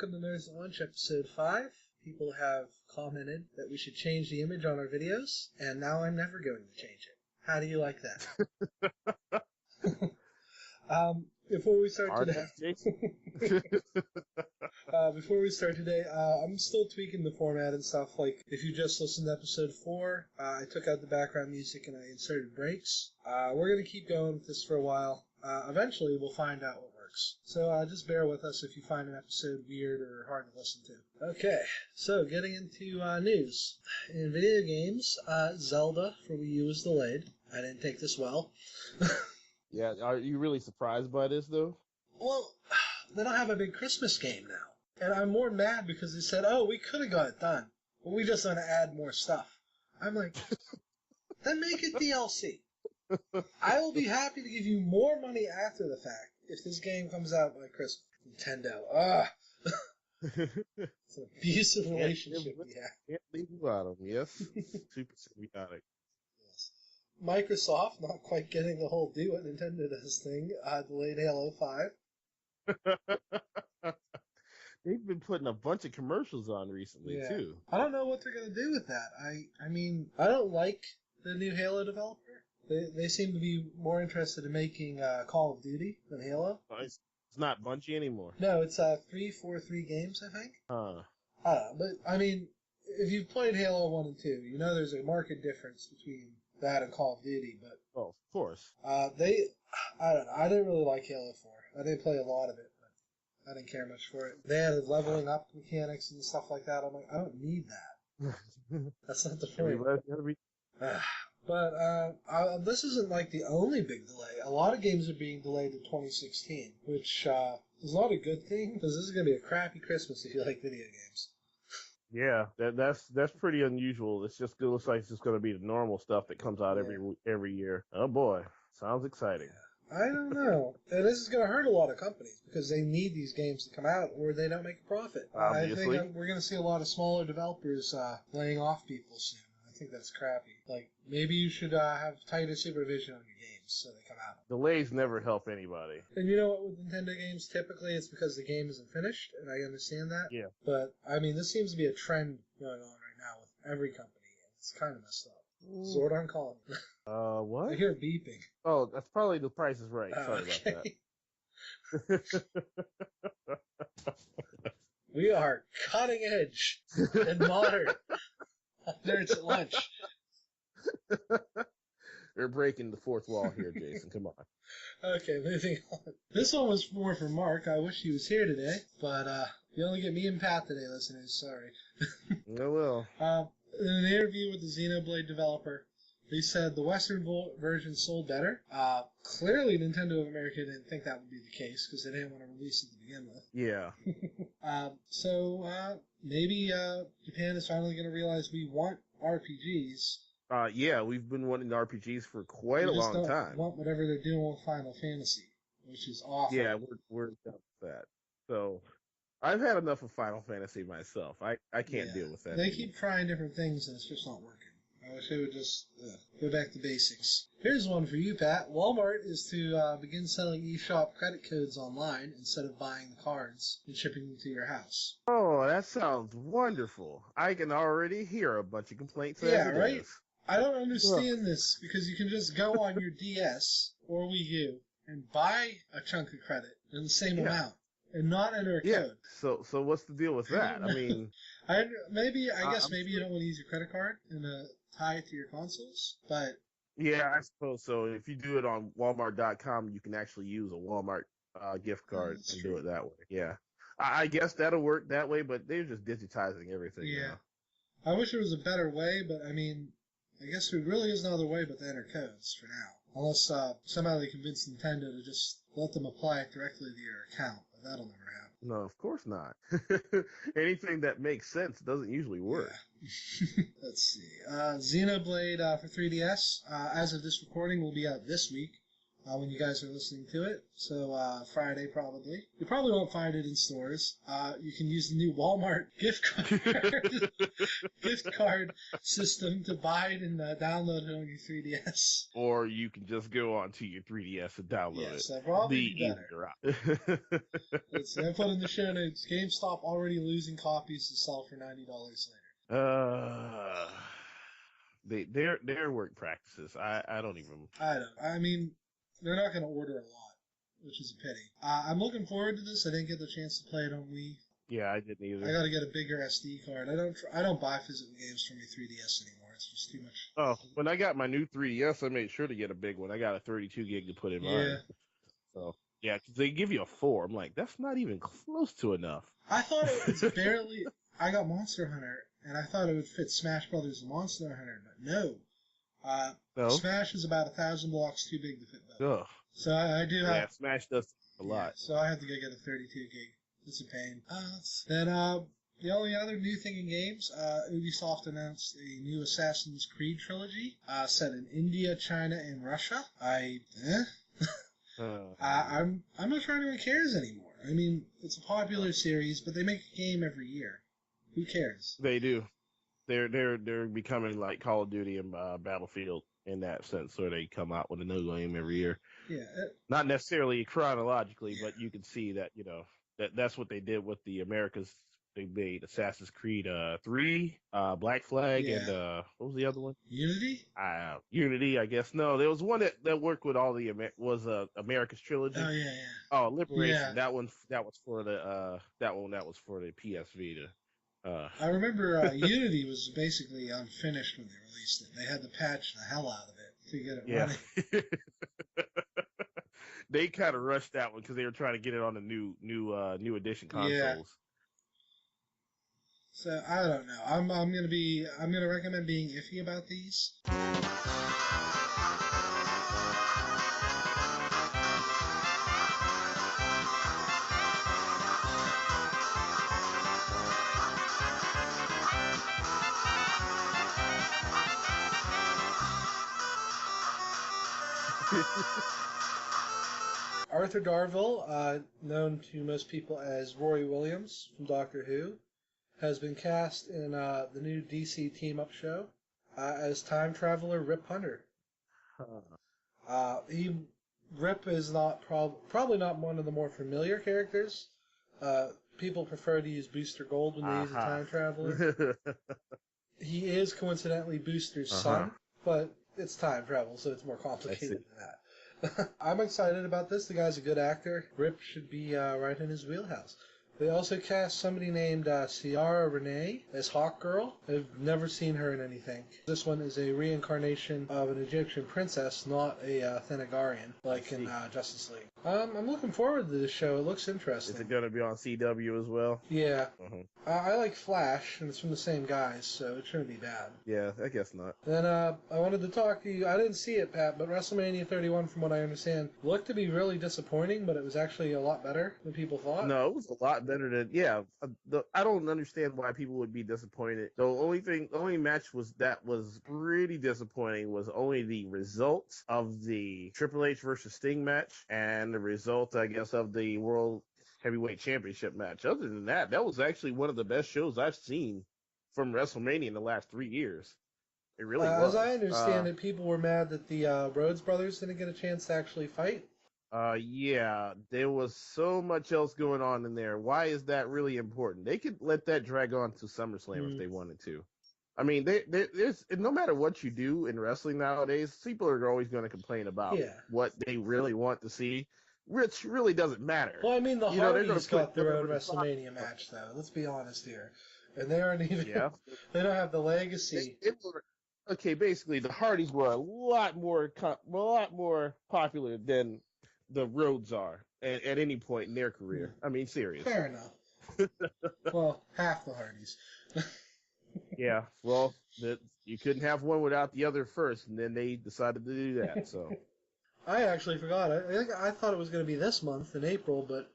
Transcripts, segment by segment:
welcome to Nerds at Lunch, episode 5. People have commented that we should change the image on our videos, and now I'm never going to change it. How do you like that? Before we start today, I'm still tweaking the format and stuff. Like, if you just listened to episode 4, I took out the background music and I inserted breaks. We're going to keep going with this for a while. Eventually, we'll find out what works. So just bear with us if you find an episode weird or hard to listen to. Okay, so getting into news. In video games, Zelda for Wii U is delayed. I didn't take this well. Yeah, are you really surprised by this, though? Well, they don't have a big Christmas game now. And I'm more mad because they said, oh, we could have got it done, but we just want to add more stuff. I'm like, then make it DLC. I will be happy to give you more money after the fact if this game comes out by Christmas. Nintendo. It's an abusive relationship we have. Can't leave without them, yes. Super symbiotic. Yes. Microsoft, not quite getting the whole do what Nintendo does thing, delayed Halo 5. They've been putting a bunch of commercials on recently, too. I don't know what they're going to do with that. I mean, I don't like the new Halo developer. They seem to be more interested in making Call of Duty than Halo. It's not Bungie anymore. No, it's 343 Games, I think. But, I mean, if you've played Halo 1 and 2, you know there's a marked difference between that and Call of Duty. But oh, of course. I don't know. I didn't really like Halo 4. I didn't play a lot of it, but I didn't care much for it. They added leveling up mechanics and stuff like that. I'm like, I don't need that. That's not the point. But this isn't like the only big delay. A lot of games are being delayed to 2016, which is not a good thing because this is going to be a crappy Christmas if you like video games. Yeah, that's pretty unusual. It looks like it's just going to be the normal stuff that comes out every year. Oh boy, sounds exciting. Yeah. I don't know. And this is going to hurt a lot of companies because they need these games to come out or they don't make a profit. Obviously. I think we're going to see a lot of smaller developers laying off people soon. I think that's crappy. Like, maybe you should have tighter supervision on your games so they come out. Delays never help anybody. And you know what, with Nintendo games, typically it's because the game isn't finished, and I understand that. Yeah. But, I mean, this seems to be a trend going on right now with every company, and it's kind of messed up. Zordon calling. What? I hear beeping. Oh, that's probably The Price is Right. Sorry about that. We are cutting edge and modern. Nerds at Lunch. We're breaking the fourth wall here, Jason. Come on. Okay, moving on. This one was more for Mark. I wish he was here today, but you only get me and Pat today, listeners. Sorry. Oh, well. In an interview with the Xenoblade developer, they said the Western version sold better. Clearly, Nintendo of America didn't think that would be the case because they didn't want to release it to begin with. Yeah. So maybe Japan is finally going to realize we want RPGs. Yeah, we've been wanting RPGs for quite a long time. We want whatever they're doing with Final Fantasy, which is awful. Yeah, we're done with that. So I've had enough of Final Fantasy myself. I can't deal with that. They keep trying different things and it's just not working. I wish they would just go back to basics. Here's one for you, Pat. Walmart is to begin selling eShop credit codes online instead of buying the cards and shipping them to your house. Oh, that sounds wonderful. I can already hear a bunch of complaints. Yeah, right? I don't understand this because you can just go on your DS or Wii U and buy a chunk of credit in the same amount and not enter a code. So what's the deal with that? I mean... I guess maybe you don't want to use your credit card and tie it to your consoles, but... Yeah, I suppose so. If you do it on Walmart.com, you can actually use a Walmart gift card and do it that way. Yeah. I guess that'll work that way, but they're just digitizing everything now. I wish there was a better way, but I mean, I guess there really is no other way but to enter codes for now. Unless somehow they convince Nintendo to just let them apply it directly to your account, but that'll never happen. No, of course not. Anything that makes sense doesn't usually work. Yeah. Let's see. Xenoblade for 3DS, as of this recording, will be out this week. when you guys are listening to it. So Friday probably. You probably won't find it in stores. You can use the new Wal-mart gift card system to buy it and download it on your 3DS. Or you can just go onto your 3DS and download it. Yes, that'd probably be better. Let's see, I put in the show notes, GameStop already losing copies to sell for $90 later. Their work practices. I don't even. I don't. I mean, they're not going to order a lot, which is a pity. I'm looking forward to this. I didn't get the chance to play it on Wii. Yeah, I didn't either. I got to get a bigger SD card. I don't buy physical games from your 3DS anymore. It's just too much. Oh, when I got my new 3DS, I made sure to get a big one. I got a 32 gig to put in mine. So yeah, because they give you a 4. I'm like, that's not even close to enough. I thought it was barely. I got Monster Hunter, and I thought it would fit Smash Brothers and Monster Hunter, but no. No? Smash is about 1,000 blocks too big to fit both. Ugh. So I do have. Yeah, Smash does a lot. So I have to go get a 32 gig. It's a pain. Then the only other new thing in games, Ubisoft announced a new Assassin's Creed trilogy set in India, China, and Russia. I'm not sure anyone cares anymore. I mean, it's a popular series, but they make a game every year. Who cares? They do. They're becoming like Call of Duty and Battlefield in that sense, where they come out with a new game every year. Yeah. Not necessarily chronologically, but you can see that that's what they did with the Americas. They made Assassin's Creed 3, Black Flag, and what was the other one? Unity. Unity, I guess. No, there was one that worked with all the America's trilogy. Oh yeah. Oh, Liberation. Yeah. That was for the PS Vita. I remember Unity was basically unfinished when they released it. They had to patch the hell out of it to get it running. They kind of rushed that one because they were trying to get it on the new edition consoles. Yeah. So I don't know. I'm gonna recommend being iffy about these. Arthur Darvill, known to most people as Rory Williams from Doctor Who, has been cast in the new DC team-up show as time traveler Rip Hunter. Rip is not probably not one of the more familiar characters. People prefer to use Booster Gold when they use a time traveler. He is coincidentally Booster's son, but it's time travel, so it's more complicated than that. I'm excited about this. The guy's a good actor. Rip should be right in his wheelhouse. They also cast somebody named Ciara Renée as Hawkgirl. I've never seen her in anything. This one is a reincarnation of an Egyptian princess, not a Thanagarian, like in Justice League. I'm looking forward to this show. It looks interesting. Is it going to be on CW as well? Yeah. I like Flash, and it's from the same guys, so it shouldn't be bad. Yeah, I guess not. Then I wanted to talk to you. I didn't see it, Pat, but WrestleMania 31, from what I understand, looked to be really disappointing, but it was actually a lot better than people thought. No, it was a lot better than, I don't understand why people would be disappointed. The only match that was pretty disappointing was only the results of the Triple H versus Sting match and the result, I guess, of the World Heavyweight Championship match. Other than that, that was actually one of the best shows I've seen from WrestleMania in the last 3 years. It really was. As I understand it, people were mad that the Rhodes brothers didn't get a chance to actually fight. Yeah, there was so much else going on in there. Why is that really important? They could let that drag on to SummerSlam if they wanted to. I mean, there's no matter what you do in wrestling nowadays, people are always going to complain about what they really want to see, which really doesn't matter. Well, I mean, the Hardys got their own WrestleMania match, though. Let's be honest here. And they aren't even, they don't have the legacy. Okay, basically, the Hardys were a lot more popular than the Rhodes are at any point in their career. I mean, seriously. Fair enough. Well, half the Hardys. Yeah, well, you couldn't have one without the other first, and then they decided to do that. So, I actually forgot. I thought it was going to be this month in April, but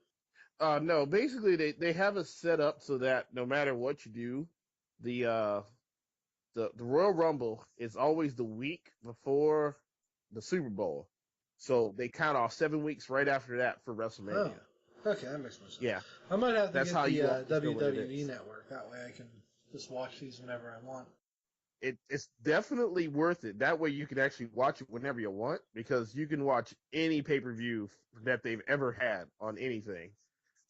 no. Basically, they have it set up so that no matter what you do, the Royal Rumble is always the week before the Super Bowl. So they count off 7 weeks right after that for WrestleMania. Oh, okay, that makes more sense. Yeah. I might have to That's get how the you always know what it WWE is. network. That way I can just watch these whenever I want. It's definitely worth it. That way you can actually watch it whenever you want, because you can watch any pay-per-view that they've ever had on anything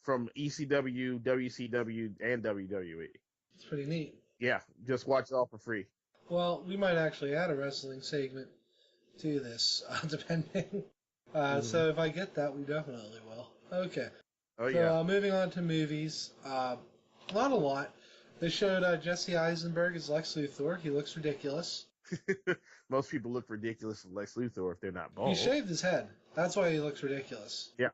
from ECW, WCW, and WWE. It's pretty neat. Yeah, just watch it all for free. Well, we might actually add a wrestling segment to this, depending. So if I get that, we definitely will. Okay. Oh, So yeah. moving on to movies. Not a lot. They showed Jessie Eisenberg as Lex Luthor. He looks ridiculous. Most people look ridiculous as Lex Luthor if they're not bald. He shaved his head. That's why he looks ridiculous. Yeah,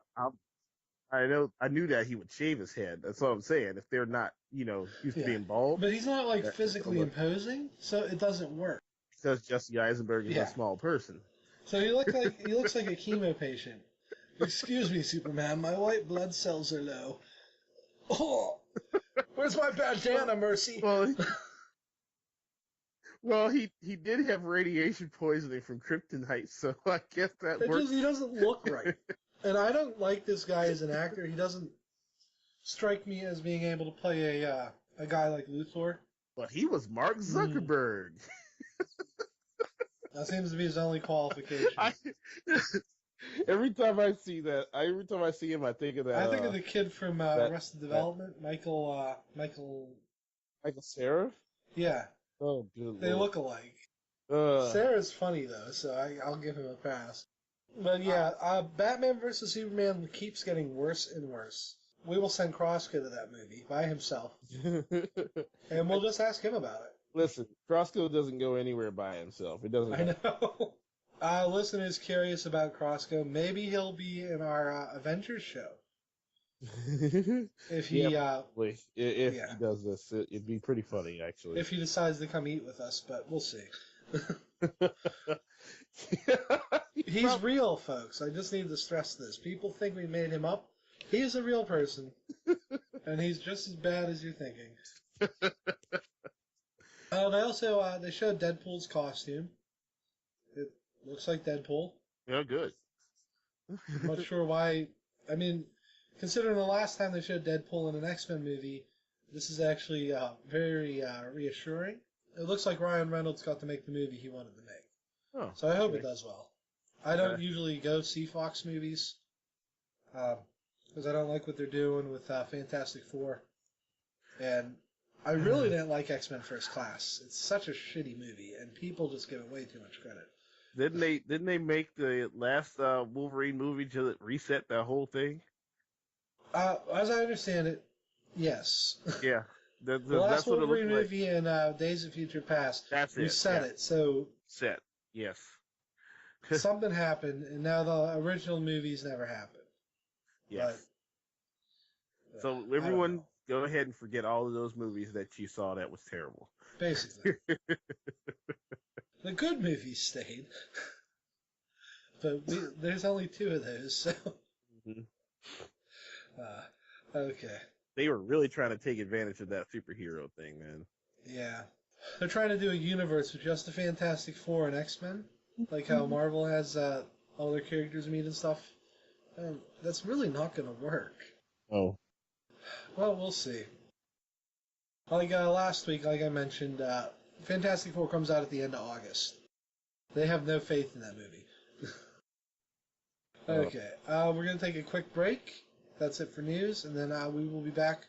I knew that he would shave his head. That's what I'm saying. If they're not, used to being bald. But he's not, like, that- physically imposing, so it doesn't work. Because Jesse Eisenberg is Yeah. a small person. So he looks like a chemo patient. Excuse me, Superman. My white blood cells are low. Oh, where's my bandana, Mercy? Well, he did have radiation poisoning from kryptonite, so I guess that works. He doesn't look right. And I don't like this guy as an actor. He doesn't strike me as being able to play a guy like Luthor. But he was Mark Zuckerberg. That seems to be his only qualification. Every time I see him, I think of that. I think of the kid from Arrested Development, Michael. Cera? Yeah, Oh, good they Lord. look alike. Sarah's funny though, so I'll give him a pass. But yeah, Batman vs Superman keeps getting worse and worse. We will send Crossco to that movie by himself, and we'll just ask him about it. Listen, Crossco doesn't go anywhere by himself. It doesn't. I know. Listeners curious about Crossco. Maybe he'll be in our Avengers show. If he probably. If he does this, it'd be pretty funny, actually. if he decides to come eat with us, but we'll see. He's real, folks. I just need to stress this. People think we made him up. He's a real person, and he's just as bad as you're thinking. They also they showed Deadpool's costume. It looks like Deadpool. Yeah, good. I'm not sure why. I mean, considering the last time they showed Deadpool in an X-Men movie, this is actually very reassuring. It looks like Ryan Reynolds got to make the movie he wanted to make. Oh, So I hope it does well. I don't usually go see Fox movies because I don't like what they're doing with Fantastic Four. And I really didn't like X-Men First Class. It's such a shitty movie, and people just give it way too much credit. Didn't they make the last Wolverine movie to reset that whole thing? As I understand it, yes. Yeah. The that's last what Wolverine it looked movie in Days of Future Past That's it, reset yeah. it, so Set. Yes. something happened, and now the original movies never happened. Yes. But, So I don't everyone, know. go ahead and forget all of those movies that you saw that was terrible. Basically. The good movies stayed. But there's only 2 of those, so... Mhm. Okay. They were really trying to take advantage of that superhero thing, man. Yeah. They're trying to do a universe with just the Fantastic Four and X-Men. Like how Marvel has all their characters meet and stuff. And that's really not going to work. Oh. Well, we'll see. Like last week, like I mentioned, Fantastic Four comes out at the end of August. They have no faith in that movie. Okay, we're going to take a quick break. That's it for news, and then we will be back.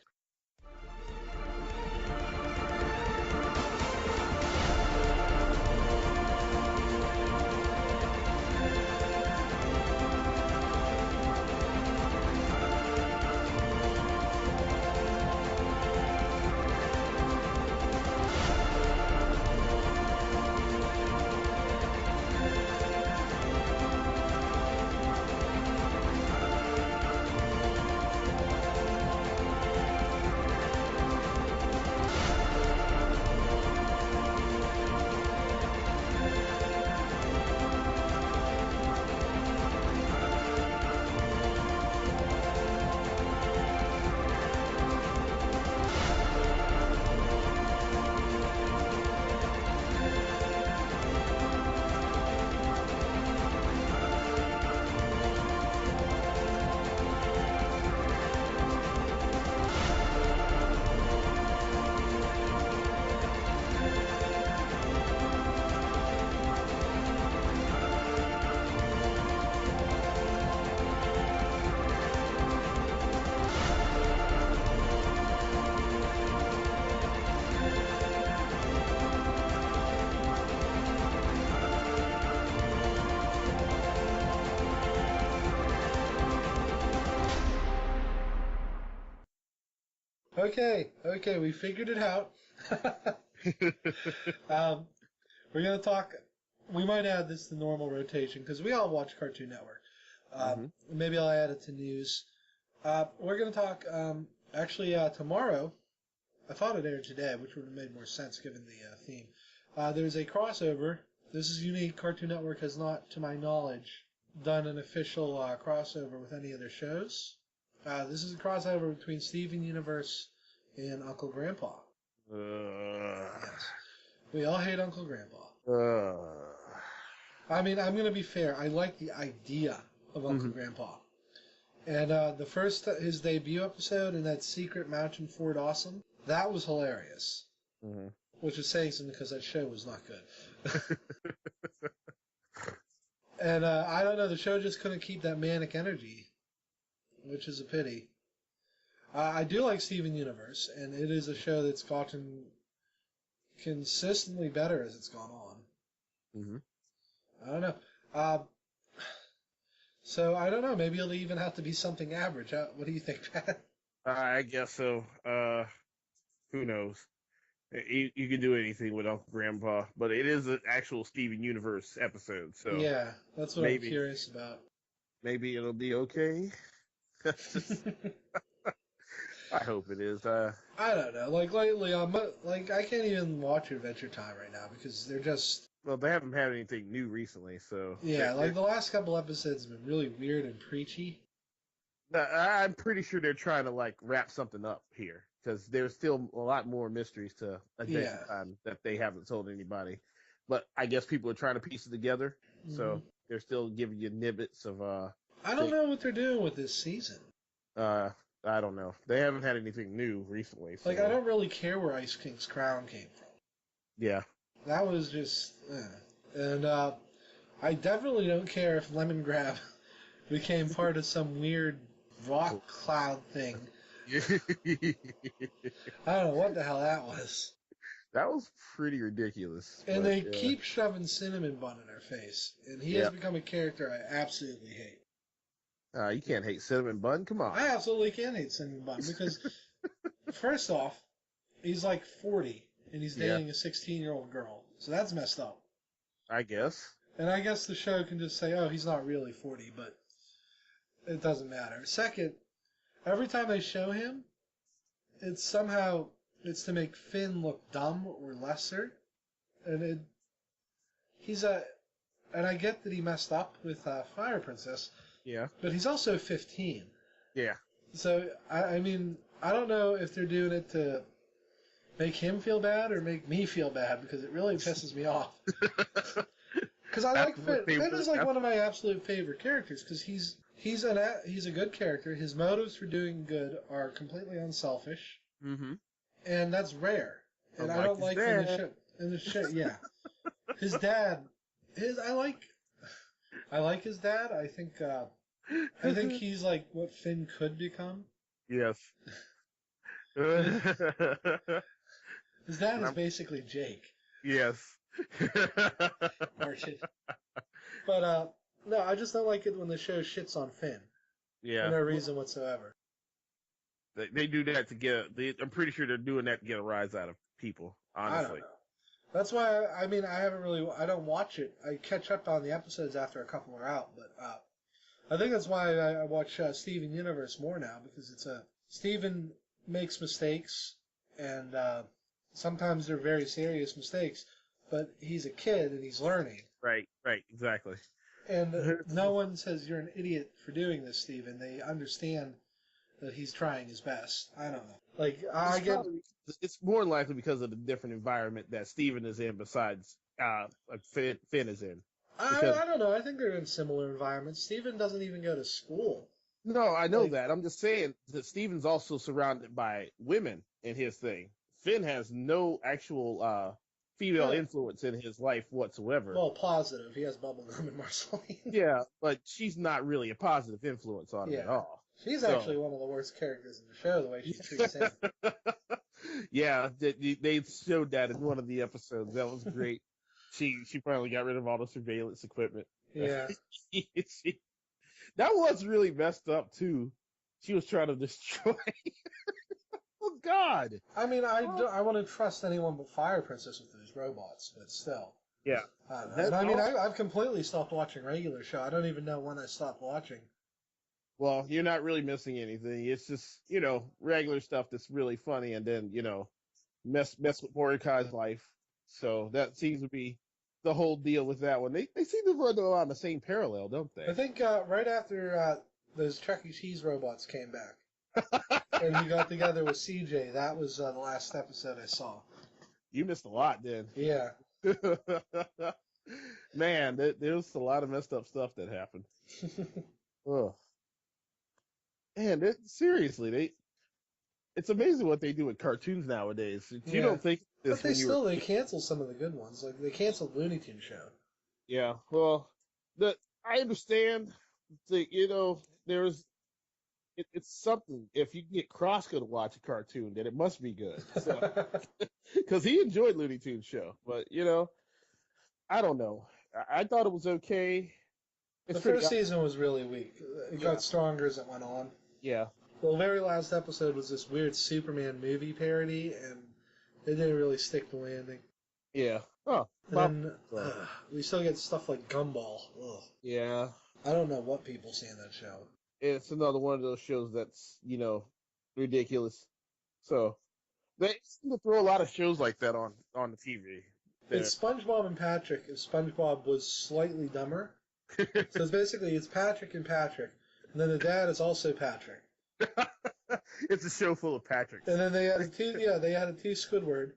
Okay, we figured it out. We're going to talk. We might add this to normal rotation because we all watch Cartoon Network. Maybe I'll add it to news. We're going to talk. Actually, tomorrow. I thought it aired today, which would have made more sense given the theme. There's a crossover. This is unique. Cartoon Network has not, to my knowledge, done an official crossover with any of their shows. This is a crossover between Steven Universe and Uncle Grandpa. Yes. We all hate Uncle Grandpa. I mean, I'm going to be fair. I like the idea of Uncle Grandpa. And his debut episode in that secret match in Fort Awesome, that was hilarious. Which is saying something because that show was not good. And I don't know, the show just couldn't keep that manic energy, which is a pity. I do like Steven Universe, and it is a show that's gotten consistently better as it's gone on. I don't know. So, I don't know, maybe it'll even have to be something average. What do you think, Pat? I guess so. Who knows? You can do anything with Uncle Grandpa, but it is an actual Steven Universe episode, so... Yeah, that's what I'm curious about. Maybe it'll be okay? I hope it is. I don't know. Like, lately, I can't even watch Adventure Time right now because they're just... Well, they haven't had anything new recently, so... Yeah, like the last couple episodes have been really weird and preachy. I'm pretty sure they're trying to, like, wrap something up here, because there's still a lot more mysteries to Adventure Time that they haven't told anybody. But I guess people are trying to piece it together, so they're still giving you nibbits of... I don't know what they're doing with this season. I don't know. They haven't had anything new recently. So. Like, I don't really care where Ice King's crown came from. Yeah. That was just... And I definitely don't care if Lemon Grab became part of some weird rock cloud thing. I don't know what the hell that was. That was pretty ridiculous. And they keep shoving Cinnamon Bun in our face. And he has become a character I absolutely hate. You can't hate Cinnamon Bun. Come on. I absolutely can't hate Cinnamon Bun because, first off, he's like 40 and he's dating a 16-year-old girl. So that's messed up. I guess. And I guess the show can just say, oh, he's not really 40, but it doesn't matter. Second, every time they show him, it's to make Finn look dumb or lesser. And and I get that he messed up with Fire Princess. Yeah. But he's also 15. Yeah. So, I mean, I don't know if they're doing it to make him feel bad or make me feel bad because it really pisses me off. Because I like Finn. Finn is like one of my absolute favorite characters because he's a good character. His motives for doing good are completely unselfish. And that's rare. And I don't like in the show. Yeah. His dad, I like his dad. I think he's like what Finn could become. Yes. His dad is basically Jake. Yes. But no, I just don't like it when the show shits on Finn. Yeah. For no reason whatsoever. They do that to get. I'm pretty sure they're doing that to get a rise out of people. Honestly. I don't know. That's why I don't watch it. I catch up on the episodes after a couple are out, but I think that's why I watch Steven Universe more now, because Steven makes mistakes, and sometimes they're very serious mistakes, but he's a kid and he's learning. Right, exactly. And no one says you're an idiot for doing this, Steven. They understand that he's trying his best. I don't know. Like, it's more likely because of the different environment that Steven is in besides Finn is in. I don't know. I think they're in similar environments. Steven doesn't even go to school. No, I know that. I'm just saying that Steven's also surrounded by women in his thing. Finn has no actual female influence in his life whatsoever. Well, positive. He has Bubblegum and Marceline. Yeah, but she's not really a positive influence on him at all. She's actually one of the worst characters in the show, the way she treats him. Yeah, they showed that in one of the episodes. That was great. She finally got rid of all the surveillance equipment. Yeah. That was really messed up, too. She was trying to destroy of God. I mean, I wouldn't trust anyone but Fire Princess with those robots, but still. Yeah. I don't know. And I mean, I've completely stopped watching regular show. I don't even know when I stopped watching. Well, you're not really missing anything. It's just, you know, regular stuff that's really funny, and then, you know, mess with Mordecai's life. So that seems to be the whole deal with that one. They seem to run along the same parallel, don't they? I think right after those Chuck E. Cheese robots came back, and he got together with CJ, that was the last episode I saw. You missed a lot then. Yeah. Man, there's a lot of messed up stuff that happened. Ugh. And seriously, it's amazing what they do with cartoons nowadays. You don't think this, but they cancel some of the good ones. Like they canceled Looney Tunes show. Yeah, well, I understand. You know, it's something. If you can get Crossco to watch a cartoon, then it must be good. Because he enjoyed Looney Tunes show, but you know, I don't know. I thought it was okay. The first season was really weak. It got stronger as it went on. Yeah. The very last episode was this weird Superman movie parody, and it didn't really stick the landing. Yeah. Oh. And then we still get stuff like Gumball. Ugh. Yeah. I don't know what people see in that show. It's another one of those shows that's, you know, ridiculous. So they seem to throw a lot of shows like that on the TV. It's SpongeBob and Patrick if SpongeBob was slightly dumber. So it's basically Patrick and Patrick, and then the dad is also Patrick. It's a show full of Patricks. And then they had two Squidward,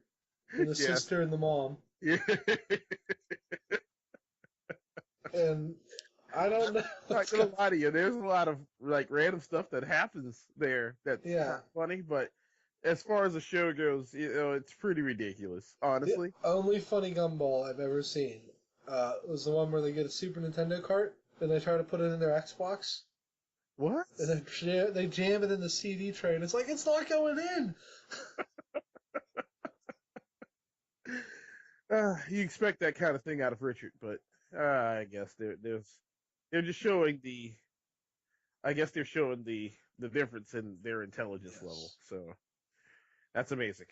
and the sister and the mom. Yeah. And I don't know. I'm not gonna lie to you. There's a lot of like random stuff that happens there that's funny, but as far as the show goes, you know, it's pretty ridiculous, honestly. The only funny Gumball I've ever seen was the one where they get a Super Nintendo cart and they try to put it in their Xbox. What? And they jam it in the CD tray, and it's like, it's not going in! You expect that kind of thing out of Richard, but I guess they're just showing the difference in their intelligence level. So that's amazing.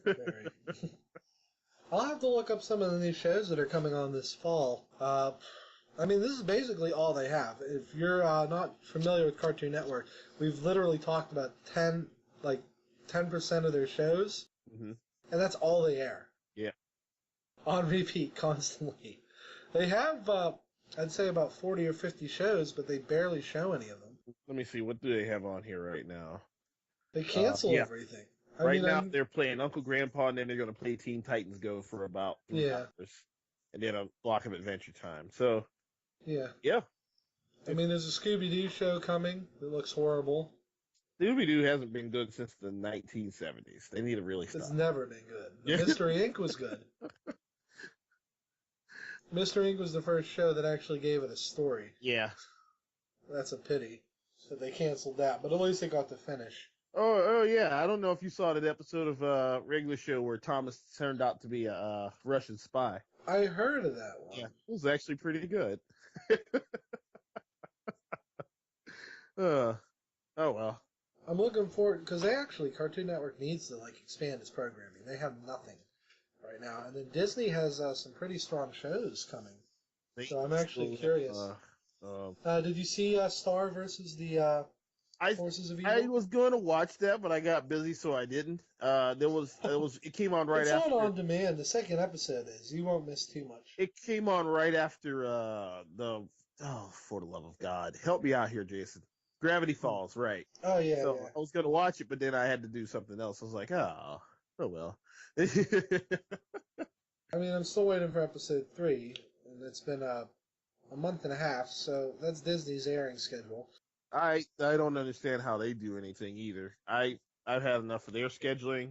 Very. I'll have to look up some of the new shows that are coming on this fall. I mean, this is basically all they have. If you're not familiar with Cartoon Network, we've literally talked about 10% of their shows, and that's all they air. Yeah. On repeat, constantly. They have, I'd say about 40 or 50 shows, but they barely show any of them. Let me see, what do they have on here right now? They cancel everything. Right now, they're playing Uncle Grandpa, and then they're going to play Teen Titans Go for about 3 hours. And then a block of Adventure Time. So, yeah. I mean, there's a Scooby-Doo show coming that looks horrible. Scooby-Doo hasn't been good since the 1970s. They need to really stop. It's never been good. Mystery Inc. was good. Mystery Inc. was the first show that actually gave it a story. Yeah. That's a pity that they canceled that, but at least they got to finish. Oh yeah. I don't know if you saw that episode of regular show where Thomas turned out to be a Russian spy. I heard of that one. Yeah, it was actually pretty good. Oh well. I'm looking forward because Cartoon Network needs to expand its programming. They have nothing right now, and then Disney has some pretty strong shows coming. So I'm actually curious. Did you see Star versus the Forces of Evil? I was going to watch that, but I got busy, so I didn't. It came on right after. It's not on demand. The second episode is. You won't miss too much. It came on right after for the love of God, help me out here, Jason. Gravity Falls, right? Oh yeah. So I was going to watch it, but then I had to do something else. I was like, oh well. I mean, I'm still waiting for episode 3, and it's been a month and a half, so that's Disney's airing schedule. I don't understand how they do anything either. I've had enough of their scheduling,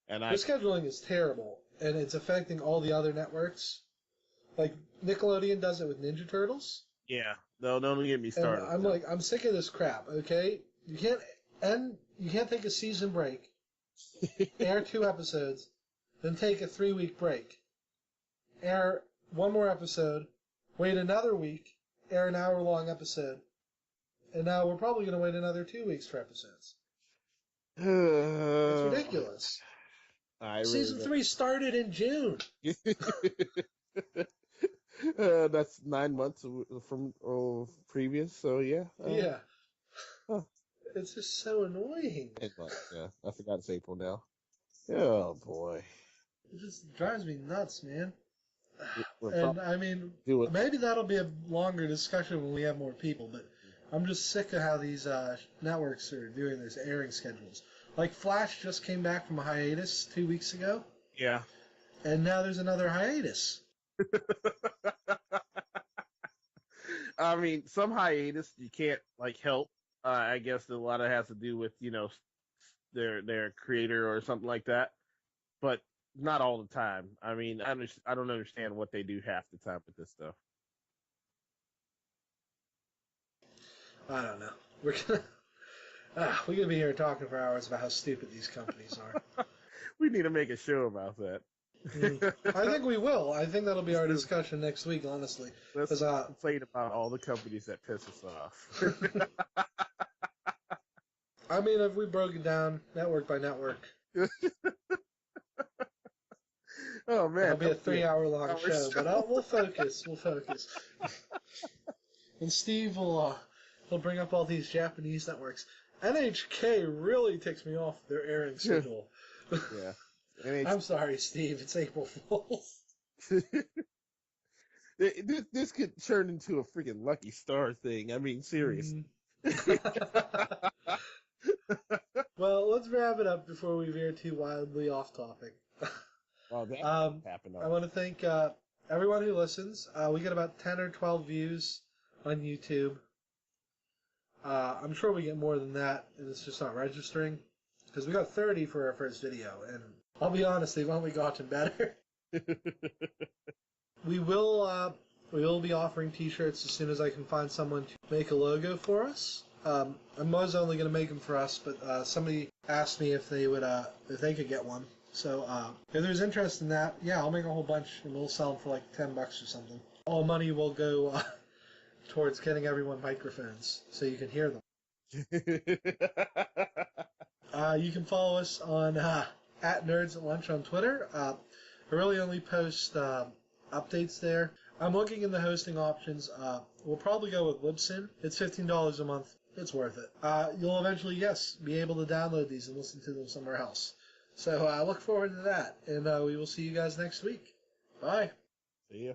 and their scheduling is terrible, and it's affecting all the other networks. Like Nickelodeon does it with Ninja Turtles. Yeah, no, don't get me started. And I'm sick of this crap. Okay, you can't take a season break, air 2 episodes, then take a 3-week break, air 1 more episode, wait another week, air an hour-long episode. And now we're probably going to wait another 2 weeks for episodes. It's ridiculous. Season 3 started in June. That's 9 months from previous, so yeah. Yeah. Huh. It's just so annoying. 10 months, yeah. I forgot it's April now. Oh, boy. It just drives me nuts, man. And, I mean, maybe that'll be a longer discussion when we have more people, but I'm just sick of how these networks are doing their airing schedules. Like, Flash just came back from a hiatus 2 weeks ago. Yeah. And now there's another hiatus. I mean, some hiatus you can't, like, help. I guess a lot of it has to do with, you know, their creator or something like that. But not all the time. I mean, I don't understand what they do half the time with this stuff. I don't know. We're gonna be here talking for hours about how stupid these companies are. We need to make a show about that. I think we will. I think that'll be our discussion next week, honestly. Let's complain about all the companies that piss us off. I mean, if we broke it down network by network. Oh, man. It'll be a 3-hour-long show, but we'll focus. We'll focus. And Steve will he'll bring up all these Japanese networks. NHK really ticks me off their airing schedule. Yeah. I'm sorry, Steve. It's April Fool's. This could turn into a freaking Lucky Star thing. I mean, seriously. Well, let's wrap it up before we veer too wildly off topic. Oh, that happened. I want to thank everyone who listens. We get about 10 or 12 views on YouTube. I'm sure we get more than that, and it's just not registering. Because we got 30 for our first video, and I'll be honest, they've only gotten better. We will be offering T-shirts as soon as I can find someone to make a logo for us. I was only going to make them for us, but somebody asked me if they could get one. So if there's interest in that, yeah, I'll make a whole bunch and we'll sell them for like $10 or something. All money will go towards getting everyone microphones so you can hear them. You can follow us on @NerdsAtLunch on Twitter. I really only post updates there. I'm looking in the hosting options. We'll probably go with Libsyn. It's $15 a month. It's worth it. You'll eventually, be able to download these and listen to them somewhere else. So I look forward to that, and we will see you guys next week. Bye. See ya.